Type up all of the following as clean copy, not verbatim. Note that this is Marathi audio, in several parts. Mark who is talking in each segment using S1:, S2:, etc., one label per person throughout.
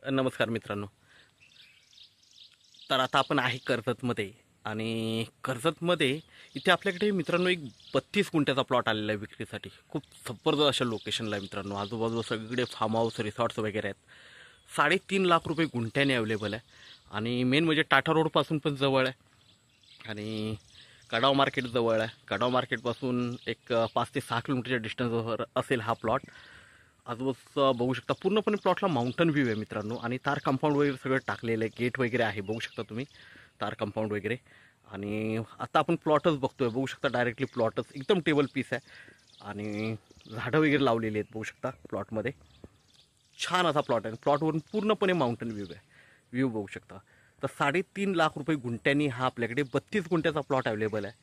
S1: नमस्कार मित्रांनो. तर आता आपण आहे कर्जतमध्ये आणि कर्जतमध्ये इथे आपल्याकडे मित्रांनो एक 32 गुंठ्याचा प्लॉट आलेला आहे विक्रीसाठी. खूप जबरदस्त अशा लोकेशनला आहे मित्रांनो. आजूबाजूला सगळीकडे फार्म हाऊस रिसॉर्ट्स वगैरे आहेत. 3.5 लाख रुपये गुंठ्याने अवेलेबल आहे आणि मेन म्हणजे टाटा रोडपासून पण जवळ आहे आणि कडाव मार्केट जवळ आहे. कडाव मार्केटपासून एक 5 ते 6 किलोमीटरच्या डिस्टन्सवर असेल हा प्लॉट. आजूबाजूचं बघू शकता पूर्णपणे प्लॉटला माउंटन व्ह्यू आहे मित्रांनो आणि तार कंपाऊंड वगैरे सगळं टाकलेलं आहे. गेट वगैरे आहे बघू शकता तुम्ही, तार कंपाऊंड वगैरे. आणि आता आपण प्लॉटच बघतोय, बघू शकता डायरेक्टली प्लॉटच एकदम टेबल पीस आहे आणि झाडं वगैरे लावलेली आहेत बघू शकता प्लॉटमध्ये. छान असा प्लॉट आहे. प्लॉटवरून पूर्णपणे माउंटन व्ह्यू आहे, व्ह्यू बघू शकता. तर 3.5 लाख रुपये गुंठ्यांनी हा आपल्याकडे 32 गुंठ्याचा प्लॉट अवेलेबल आहे.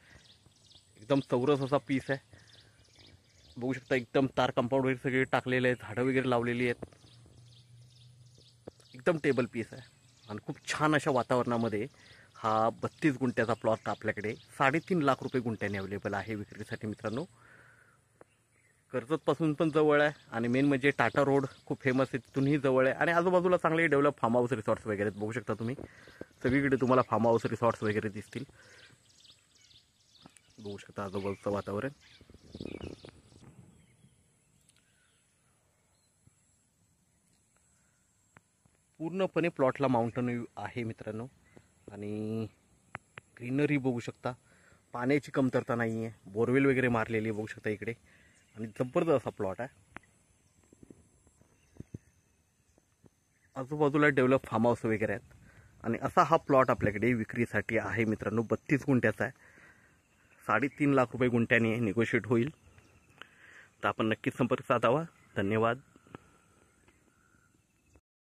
S1: एकदम चौरस असा पीस आहे बघू शकता. एकदम तार कंपाऊंड वगैरे सगळे टाकलेले आहेत, झाडं वगैरे लावलेली आहेत. एकदम टेबल पीस आहे आणि खूप छान अशा वातावरणामध्ये हा 32 गुंठ्याचा प्लॉट आपल्याकडे 3.5 लाख रुपये गुंठ्याने अवेलेबल आहे विक्रीसाठी मित्रांनो. कर्जतपासून पण जवळ आहे आणि मेन म्हणजे टाटा रोड खूप फेमस आहे, तिथूनही जवळ आहे आणि आजूबाजूला चांगले डेव्हलप फार्म हाऊस रिसॉर्ट्स वगैरे बघू शकता तुम्ही. सगळीकडे तुम्हाला फार्म हाऊस रिसॉर्ट्स वगैरे दिसतील. बघू शकता आजूबाजूचं वातावरण. पूर्णपणे प्लॉटला माउंटन व्ह्यू आहे मित्रांनो आणि ग्रीनरी बघू शकता. पाण्याची कमतरता नाही आहे, बोरवेल वगैरे मारलेली बघू शकता इकडे आणि जबरदस्त असा प्लॉट आहे. आजूबाजूला डेव्हलप फार्म हाऊस वगैरे आहेत आणि असा हा प्लॉट आपल्याकडे विक्रीसाठी आहे मित्रांनो. 32 गुंठ्याचा आहे, 3.5 लाख रुपये गुंठ्याने निगोशिएट होईल. तर आपण नक्कीच संपर्क साधावा. धन्यवाद.